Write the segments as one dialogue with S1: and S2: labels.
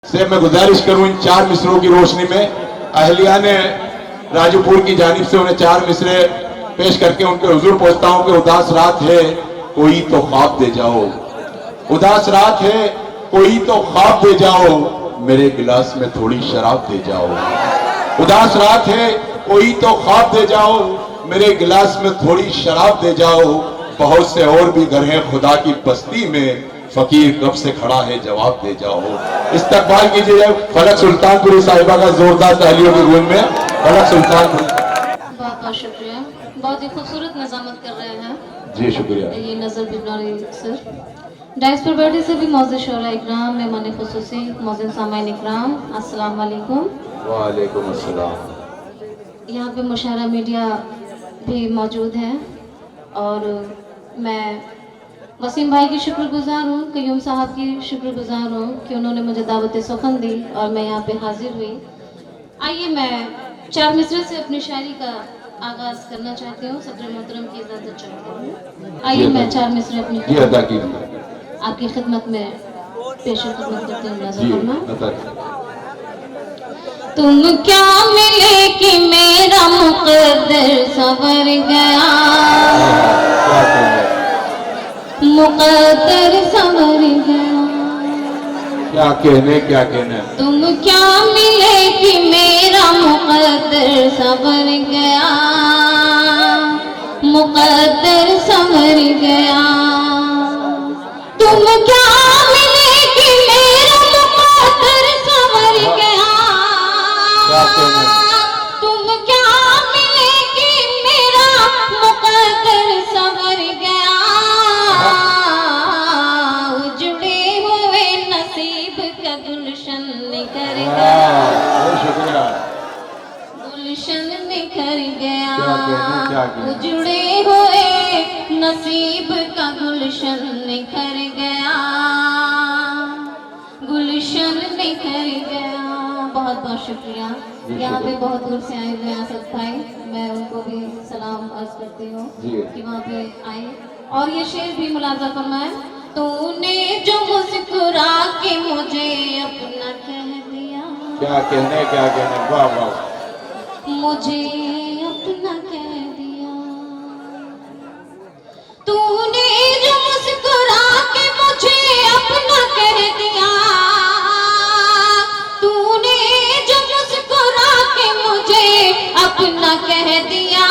S1: से मैं गुजारिश करूं इन चार मिसरों की रोशनी में अहलिया ने राजूपुर की जानिब से उन्हें चार मिसरे पेश करके उनके हुजूर पहुंचता हूं कि उदास रात है कोई तो ख्वाब दे जाओ, उदास रात है कोई तो ख्वाब दे जाओ, मेरे गिलास में थोड़ी शराब दे जाओ। उदास रात है कोई तो ख्वाब दे जाओ, मेरे गिलास में थोड़ी शराब दे जाओ। बहुत से और भी घर हैं खुदा की बस्ती में, फकीर कब से खड़ा है जवाब दे जाओ। इस्तकबाल कीजिए फलक सुल्तानपुरी साहिबा का जोरदार तालियों की गूंज में। फलक सुल्तानपुरी,
S2: बहुत बहुत शुक्रिया, बहुत ही खूबसूरत नज़ामत कर रहे हैं।
S1: जी शुक्रिया।
S2: ये नजर बिबनारी सर डाइस पर बैठे से भी मौजूद शोरा इकराम मेहमान खुसूसी मौजूद सामाइन इकराम अस्सलाम वालेकुम।
S1: वालेकुम अस्सलाम।
S2: यहाँ पे मुशायरा मीडिया भी मौजूद हैं और मैं वसीम भाई की शुक्रगुजार हूँ, कयूम साहब की शुक्रगुजार हूँ कि उन्होंने मुझे दावत सुखन दी और मैं यहाँ पे हाजिर हुई। आइए मैं चार मिसरे से अपनी शायरी का आगाज करना चाहती हूँ, सदर मोहतरम की इजाज़त चाहती हूँ। आइए मैं चार मिसरे अपनी आपकी खिदमत में पेश खिदमत करती हूँ। तुम क्या मिले कि मेरा मुकद्दर संवर गया, मुकद्दर संवर गया।
S1: क्या कहने
S2: तुम क्या मिले कि मेरा मुकद्दर संवर गया, मुकद्दर संवर गया। तुम क्या मिले कि मेरा मुकद्दर संवर गया, तुम क्या मिले कि मेरा मुकद्दर संवर गया। उजड़े हुए नसीब का गुलशन निखर गया, गुलशन निखर गया। उजड़े हुए नसीब का गुलशन निखर गया, गुलशन निखर गया। बहुत बहुत शुक्रिया। यहाँ पे बहुत दूर से आए हुए हैं सब भाई, मैं उनको भी सलाम अर्ज करती हूँ कि वहाँ पे आए। और ये शेर भी मुलाजा फरमाए, तूने जो मुस्कुरा के मुझे अपना कह दिया।
S1: क्या कहने वाह वाह।
S2: मुझे अपना कह दिया, तूने जो मुस्कुरा के मुझे अपना कह दिया, तूने जो मुस्कुरा के मुझे अपना कह दिया।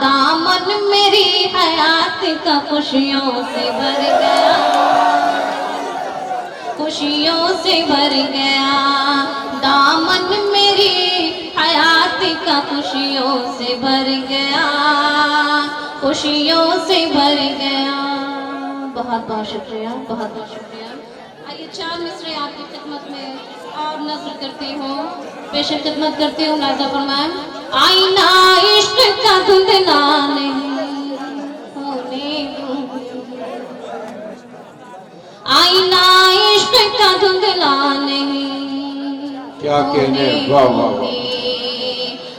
S2: दामन मेरी हयात का खुशियों से भर गया, खुशियों से भर गया। दामन मेरी हयात का खुशियों से भर गया, खुशियों से भर गया। बहुत बहुत शुक्रिया, बहुत बहुत शुक्रिया। आइए चार मिसरे आपकी खिदमत में और नज़र करती हूँ, पेश खिदमत करती हूँ। लाजा फरमाएं, आईना इश्क का धुंधला नहीं होने दूंगी, आईना इश्क का धुंधला नहीं
S1: क्या कहने वाह वाह।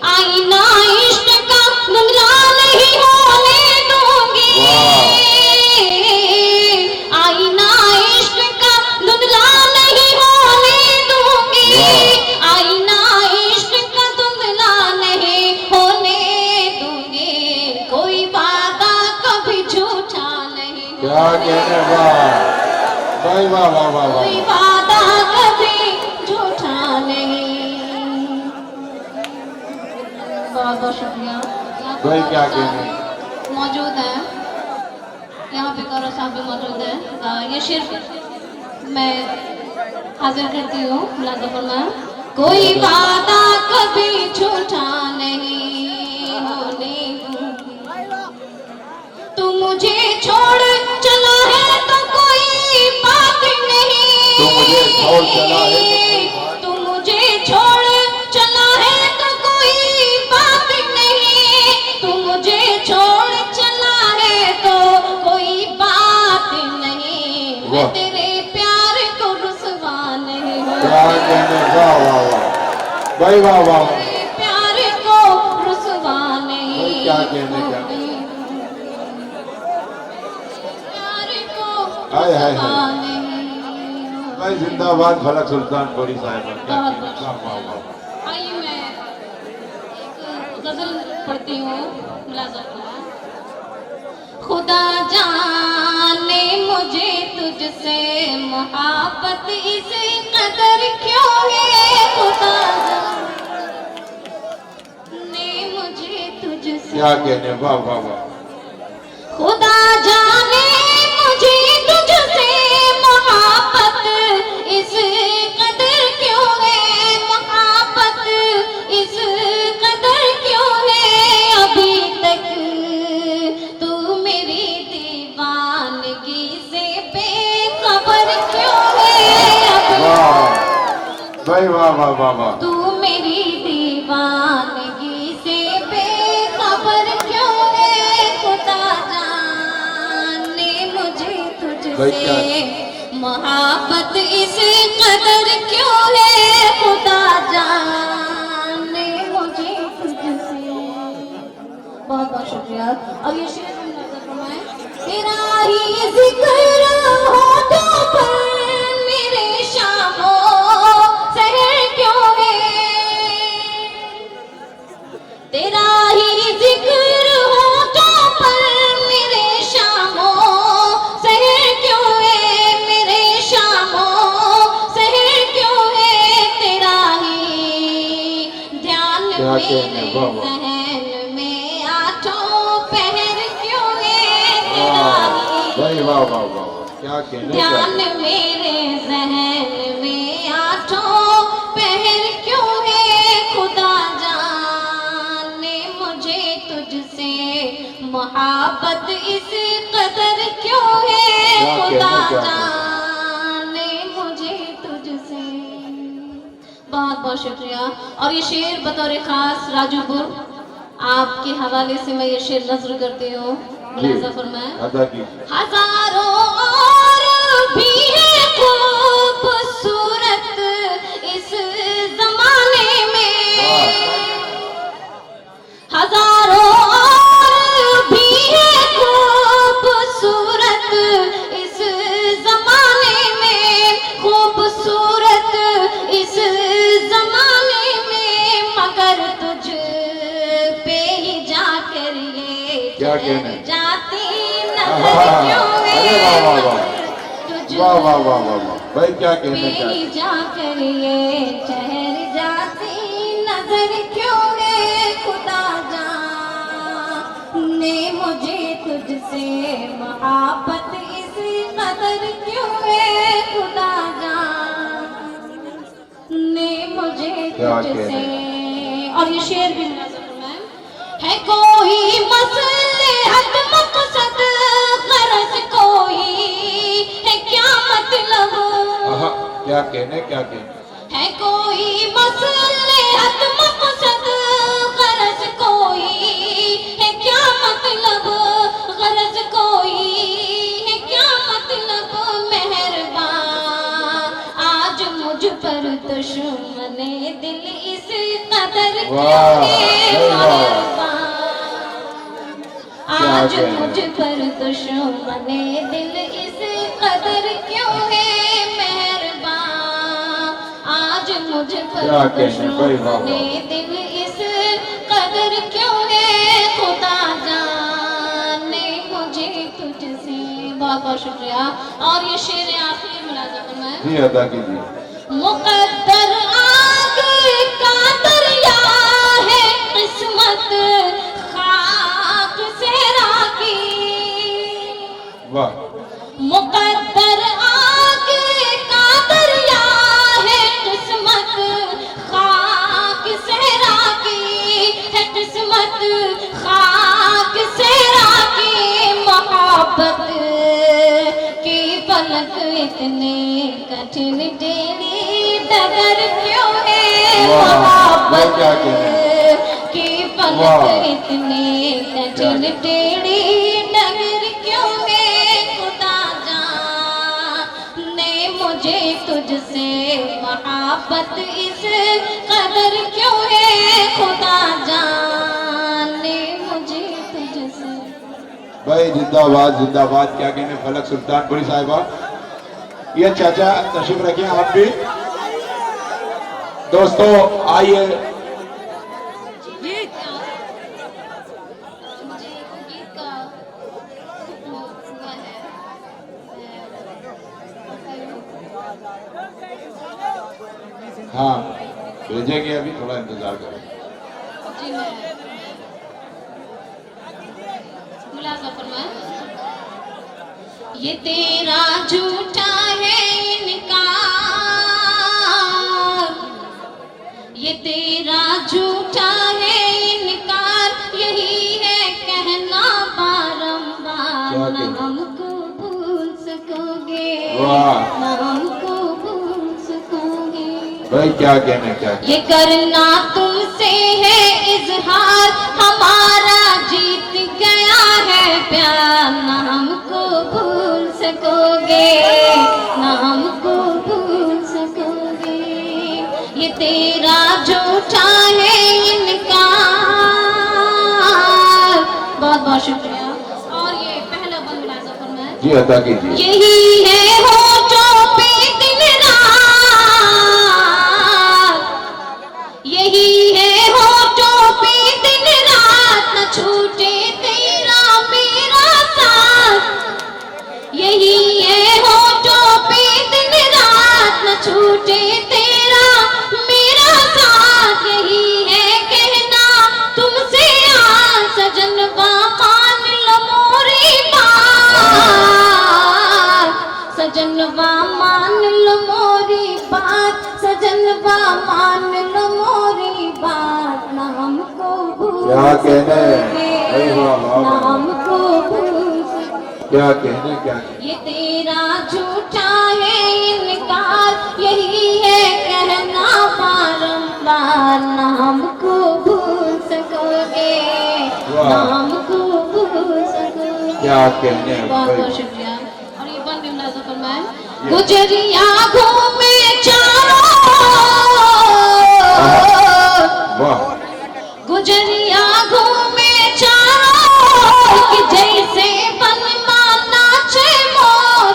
S2: आईना इश्क का धुंधला नहीं होने दूंगी, आईना इश्क का धुंधला नहीं होने दूंगी, आईना इश्क का धुंधला नहीं होने दूंगी। कोई वादा कभी झूठा नहीं,
S1: क्या कहने वाह वाह वाह वाह।
S2: कोई वादा कभी झूठा नहीं। बहुत बहुत शुक्रिया।
S1: भाई क्या कहने
S2: मौजूद है यहाँ पे, गौरव साहब भी मौजूद है। ये शेर मैं हाजिर करती हूँ। मुलाजा फरमाएं, कोई वादा कभी झूठा नहीं होने दूंगी, तू मुझे छोड़ चला है तो कोई बात नहीं,
S1: तू मुझे छोड़ चला है,
S2: तू मुझे छोड़ चला है तो कोई बात नहीं, तू मुझे छोड़ चला है तो कोई बात नहीं। मैं तेरे प्यार को रुसवा नहीं हूँ,
S1: क्या कहने वाह वाह वाह भाई वाह वाह।
S2: तेरे प्यार को रुसवा नहीं,
S1: क्या कहने
S2: प्यार को
S1: हाय हाय
S2: रुसवा
S1: हाय।
S2: नहीं
S1: भाई जिंदाबाद फलक सुल्तानपुरी साहिबा। क्या
S2: बहुत
S1: कहने?
S2: बहुत
S1: वाह, वाह, वाह।
S2: आइए मैं एक गजल पढ़ती हूँ, मुलाजा करना। खुदा जाने मुझे तुझसे मोहब्बत इस कदर क्यों है, खुदा जाने मुझे तुझसे,
S1: क्या कहने? वाह वाह वाह।
S2: खुदा जाने मुझे तुझसे मोहब्बत इस कदर क्यों है, मोहब्बत इस कदर क्यों है, अभी तक तू मेरी दीवानगी से बेखबर क्यों है, अभी
S1: वाह भाई वाह वाह वाह वाह।
S2: तू मेरी दीवानगी से बेखबर क्यों है, खुदा जाने मुझे
S1: भाई क्या?
S2: तुझसे मोहब्बत इस कदर क्यों है, खुदा जाने मुझे तुझसे। बहुत बहुत शुक्रिया। और ये शेर हम नजर फरमाएं। तेरा ही जिक्र होठों पर मेरे शामो सहर क्यों है, तेरा ही जिक्र होठों पर मेरे शामो सहर क्यों है, मेरे शामो सहर क्यों है, तेरा ही ध्यान
S1: क्या
S2: मेरे
S1: कहने? वाह, वाह।
S2: जहन में आठों पहर क्यों है, तेरा ही
S1: भाई वाह वाह वाह वाह। क्या कहने? क्या
S2: ध्यान
S1: कहने?
S2: मेरे जहन में आठों पहर क्यों है, खुदा जाने मुझे तुझसे मोहब्बत इस कदर क्यों है,
S1: क्या
S2: खुदा
S1: कहने? क्या कहने?
S2: जाने मुझे तुझसे। बहुत बहुत शुक्रिया। और ये शेर बतौर खास राजूपुर आपके हवाले से मैं ये शेर नजर करती हूँ, मुलाजा फरमाएं।
S1: अदा कीजिए।
S2: हजारों और भी है खूबसूरत इस जमाने में, हजारों और भी है खूबसूरत इस जमाने में, खूबसूरत इस जमाने में, मगर तुझ पे ही जाकर ये
S1: क्या कहने?
S2: जाती
S1: हाँ,
S2: नजर क्यों
S1: अरे वाह वाह
S2: है,
S1: वाह
S2: तुझ
S1: वाह वाह वाह वाह वाह। भाई क्या कहने?
S2: पे
S1: क्या
S2: ही जाकर ये ठहर जाती नजर क्यों है, खुदा जाने मुझे तुझसे मोहब्बत इस कदर क्यों है, खुदा जाने मुझे
S1: क्या
S2: तुझसे। और ये शेर भी मुलाजा फरमाएं। है कोई मसलहत मकसद गरज कोई है क्या मतलब,
S1: आहा, क्या कहने? क्या कहने?
S2: है कोई मसलहत मकसद गरज कोई है क्या मतलब, गरज कोई है क्या मतलब, मेहरबान आज मुझ पर दुश्मने दिल इस कदर क्यों
S1: वाह,
S2: है,
S1: वाह, वाह।
S2: मेहरबान
S1: क्या
S2: आज
S1: कहने?
S2: मुझ पर दुश्मने दिल इस कदर क्यों है, मेहरबान आज मुझ पर
S1: क्या कहने? भाई वाह, वाह।
S2: दुश्मने दिल इस कदर क्यों है, खुदा जाने मुझे तुझसे। बहुत बहुत शुक्रिया। और ये शेर आखिरी मुलाजा फरमाएं।
S1: जी अदा कीजिए।
S2: मुकद्दर आग का दरिया है किस्मत खाक से राकी,
S1: वाह
S2: मुकद्दर आग का दरिया है किस्मत खाक से राकी, है किस्मत खाक से राकी, मोहब्बत की पलक इतने कठिन टेढ़ी डगर क्यों है,
S1: वाह,
S2: मोहब्बत
S1: वाह, क्या कहने?
S2: की पलक
S1: वाह।
S2: इतने कठिन
S1: क्या?
S2: टेढ़ी डगर क्यों है, खुदा जाने मुझे तुझसे मोहब्बत इस कदर क्यों है, खुदा जाने मुझे तुझसे।
S1: भाई जिंदाबाद जिंदाबाद। क्या कहने? फलक सुल्तानपुरी साहिबा। ये चाचा तशरीफ रखिए आप भी। दोस्तों आइए,
S2: मुझे गीत का हुआ है।
S1: हाँ भेजेंगे, अभी थोड़ा इंतजार करें।
S2: जी मैं मुलाजा फरमाएं। ये तेरा झूठा है इनकार, ये तेरा झूठा है इनकार, यही है कहना बारंबार।
S1: क्या
S2: ना
S1: कहना?
S2: हमको भूल सकोगे,
S1: वाह।
S2: ना हमको भूल सकोगे।
S1: भाई क्या कहने, क्या कहने?
S2: ये करना तुमसे है इजहार, हमारा जीत गया है प्यार। ना हमको भूल सकोगे, ना हमको भूल सकोगे। ये तेरा झूठा है इनकार। बहुत बहुत शुक्रिया। और ये पहला बंद मुलाजा फरमाएं।
S1: जी अदा कीजिए।
S2: यही है होठों पे दिन रात, यही है होठों पे दिन रात, न छूटे तेरा मेरा साथ। यही है होठों पे दिन रात, न छूटे तेरा मेरा साथ। यही है कहना तुमसे आज सजनवा, मान लो मोरी बात। सजनवा मान लो मोरी बात, सजनवा मान लो मोरी बात। ना हमको भूल
S1: क्या कहने?
S2: सकोगे,
S1: अरे वाह, वाह,
S2: ना
S1: वाह।
S2: हमको भूल सकोगे।
S1: क्या कहने, क्या कहने?
S2: ये तेरा झूठा है इनकार, यही है कहना बारंबार। ना हमको भूल सकोगे,
S1: वाह।
S2: ना हमको भूल सकोगे।
S1: क्या कहने
S2: बहुत
S1: भाई?
S2: बहुत शुक्रिया। और ये बंद मुलाजा फरमाएं। गुजरिया घूमे चारों,
S1: वाह।
S2: गुजरिया घूमे चारों, कि जैसे बनवा नाचे मोर।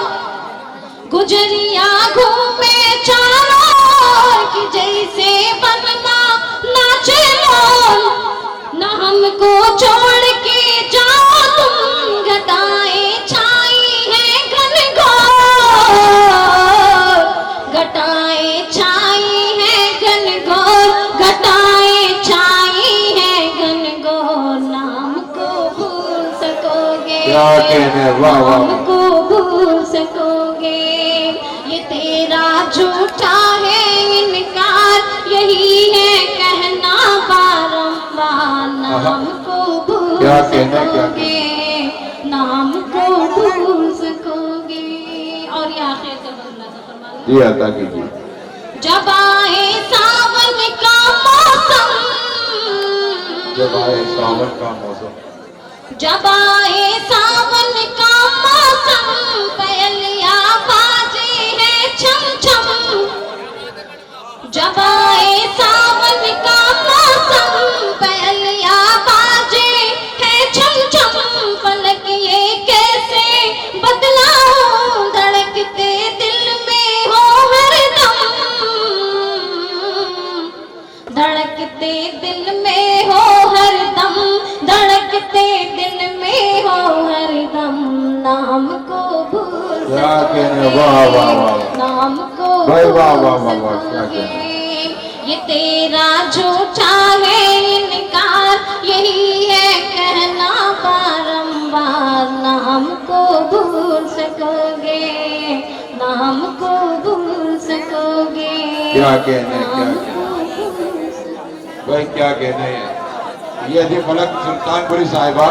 S2: गुजरिया घूमे चारों, कि जैसे बनवा नाचे मोर। न हमको छोड़ के जाओ तुम, घटाए छाई है घनघोर। घटाए छाई है घनघोर, घटाए छाई है घनघोर। नाम को भूल सकोगे,
S1: क्या कहने, वाह, वाह।
S2: हमको भूल सकोगे। ये तेरा झूठा है इनकार, यही है कहना बारंबार। नाम को भूल
S1: क्या कहने, क्या
S2: सकोगे, नाम को भूल सकोगे। और ये आखिर का बंगला फरमा लो।
S1: जी अदा कीजिए।
S2: जब आए सावन का मौसम,
S1: जब आए सावन का मौसम,
S2: जब आए सावन का मौसम, पयलिया बाजे है छम छम। जब आए सावन का मौसम, पयलिया बाजे है छम छम। पलक ये कैसे बदलाऊं, धड़कते दिल में हो हरदम। धड़कते दिल में हो हरदम, धड़कते दिल में हो हरदम। नाम को भूल
S1: क्या कहने,
S2: सकोगे,
S1: वाह, वाह, वाह।
S2: नाम को
S1: भाई, वाह,
S2: भूल
S1: वाह, वाह, वाह, क्या
S2: सकोगे।
S1: कहने।
S2: ये तेरा झूठा है इनकार, यही है कहना बारंबार। नाम को भूल सकोगे, नाम को भूल सकोगे।
S1: क्या कहने, क्या
S2: नाम
S1: कहने?
S2: को भूल सकोगे।
S1: भाई क्या कहने हैं? ये थी फलक सुल्तानपुरी साहिबा।